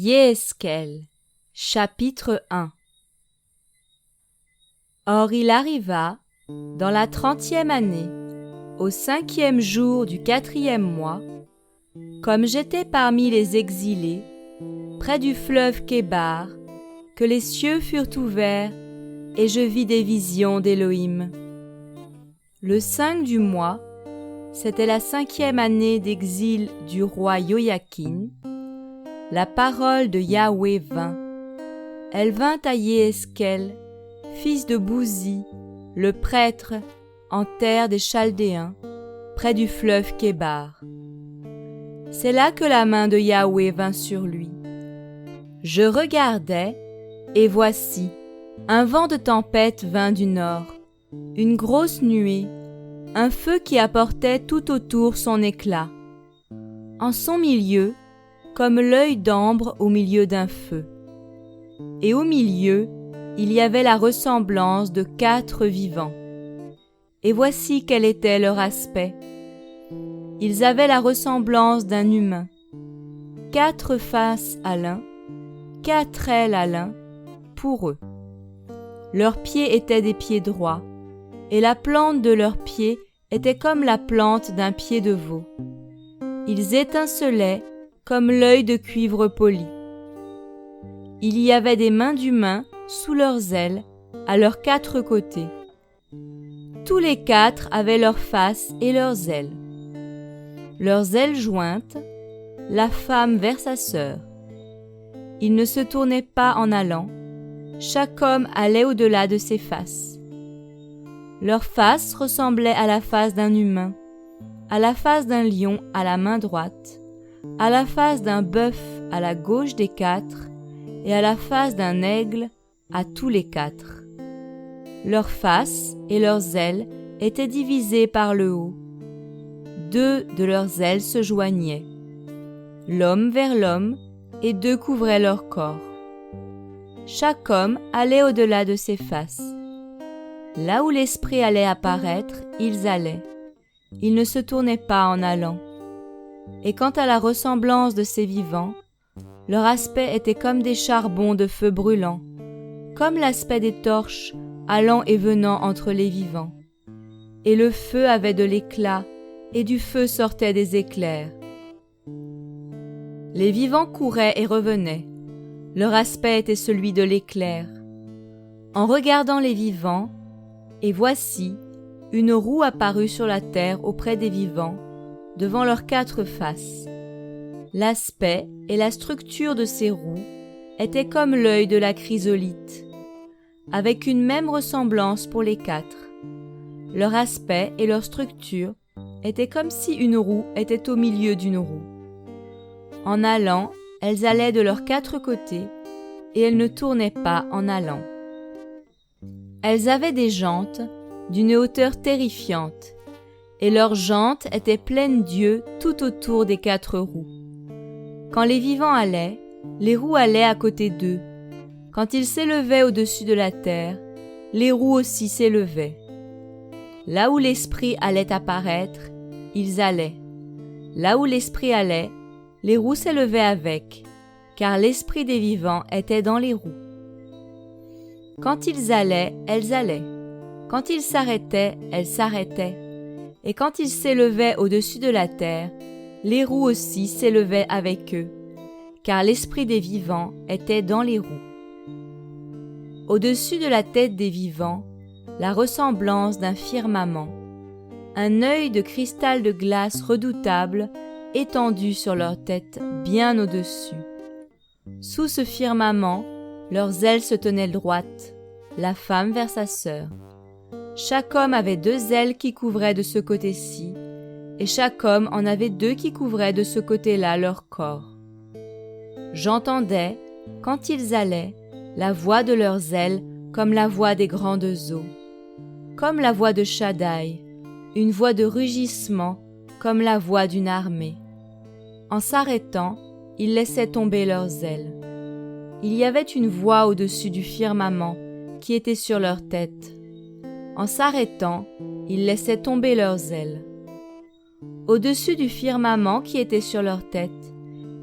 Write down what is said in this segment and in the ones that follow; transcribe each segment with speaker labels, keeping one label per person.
Speaker 1: Yéhezkel, chapitre 1. Or il arriva, dans la 30e année, au 5e jour du 4e mois, comme j'étais parmi les exilés, près du fleuve Kébar, que les cieux furent ouverts, et je vis des visions d'Élohim. Le 5 du mois, c'était la 5e année d'exil du roi Joachim. La parole de Yahweh vint. Elle vint à Yéhezkel, fils de Bouzi, le prêtre, en terre des Chaldéens, près du fleuve Kébar. C'est là que la main de Yahweh vint sur lui. Je regardai, et voici, un vent de tempête vint du nord, une grosse nuée, un feu qui apportait tout autour son éclat. En son milieu, comme l'œil d'ambre au milieu d'un feu. Et au milieu, il y avait la ressemblance de 4 vivants. Et voici quel était leur aspect. Ils avaient la ressemblance d'un humain. 4 faces à l'un, 4 ailes à l'un, pour eux. Leurs pieds étaient des pieds droits, et la plante de leurs pieds était comme la plante d'un pied de veau. Ils étincelaient comme l'œil de cuivre poli. Il y avait des mains d'humains sous leurs ailes, à leurs 4 côtés. Tous les 4 avaient leurs faces et leurs ailes. Leurs ailes jointes, la femme vers sa sœur. Ils ne se tournaient pas en allant, chaque homme allait au-delà de ses faces. Leur face ressemblait à la face d'un humain, à la face d'un lion à la main droite, à la face d'un bœuf à la gauche des 4, et à la face d'un aigle à tous les 4. Leurs faces et leurs ailes étaient divisées par le haut. 2 de leurs ailes se joignaient, l'homme vers l'homme, et 2 couvraient leur corps. Chaque homme allait au-delà de ses faces. Là où l'esprit allait apparaître, ils allaient. Ils ne se tournaient pas en allant. Et quant à la ressemblance de ces vivants, leur aspect était comme des charbons de feu brûlant, comme l'aspect des torches allant et venant entre les vivants. Et le feu avait de l'éclat, et du feu sortaient des éclairs. Les vivants couraient et revenaient. Leur aspect était celui de l'éclair. En regardant les vivants, et voici, une roue apparut sur la terre auprès des vivants, devant leurs 4 faces. L'aspect et la structure de ces roues étaient comme l'œil de la chrysolite, avec une même ressemblance pour les 4. Leur aspect et leur structure étaient comme si une roue était au milieu d'une roue. En allant, elles allaient de leurs 4 côtés, et elles ne tournaient pas en allant. Elles avaient des jantes d'une hauteur terrifiante, et leurs jantes étaient pleines d'yeux tout autour des 4 roues. Quand les vivants allaient, les roues allaient à côté d'eux. Quand ils s'élevaient au-dessus de la terre, les roues aussi s'élevaient. Là où l'esprit allait apparaître, ils allaient. Là où l'esprit allait, les roues s'élevaient avec, car l'esprit des vivants était dans les roues. Quand ils allaient, elles allaient. Quand ils s'arrêtaient, elles s'arrêtaient. Et quand ils s'élevaient au-dessus de la terre, les roues aussi s'élevaient avec eux, car l'esprit des vivants était dans les roues. Au-dessus de la tête des vivants, la ressemblance d'un firmament, un œil de cristal de glace redoutable étendu sur leur tête bien au-dessus. Sous ce firmament, leurs ailes se tenaient droites, la femme vers sa sœur. Chaque homme avait 2 ailes qui couvraient de ce côté-ci, et chaque homme en avait 2 qui couvraient de ce côté-là leur corps. J'entendais, quand ils allaient, la voix de leurs ailes comme la voix des grandes eaux, comme la voix de Shaddai, une voix de rugissement comme la voix d'une armée. En s'arrêtant, ils laissaient tomber leurs ailes. Il y avait une voix au-dessus du firmament qui était sur leur tête. En s'arrêtant, ils laissaient tomber leurs ailes. Au-dessus du firmament qui était sur leur tête,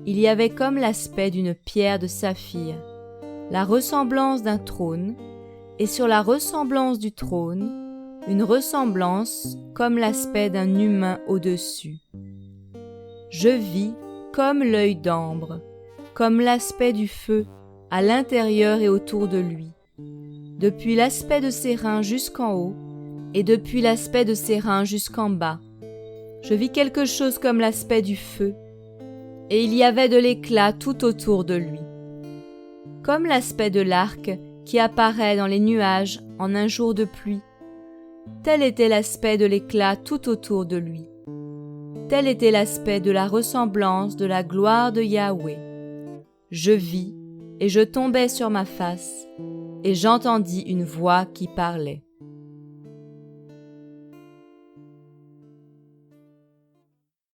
Speaker 1: il y avait comme l'aspect d'une pierre de saphir, la ressemblance d'un trône, et sur la ressemblance du trône, une ressemblance comme l'aspect d'un humain au-dessus. Je vis comme l'œil d'ambre, comme l'aspect du feu à l'intérieur et autour de lui, depuis l'aspect de ses reins jusqu'en haut, et depuis l'aspect de ses reins jusqu'en bas. Je vis quelque chose comme l'aspect du feu, et il y avait de l'éclat tout autour de lui. Comme l'aspect de l'arc qui apparaît dans les nuages en un jour de pluie, tel était l'aspect de l'éclat tout autour de lui. Tel était l'aspect de la ressemblance de la gloire de Yahweh. Je vis, et je tombai sur ma face, et j'entendis une voix qui parlait.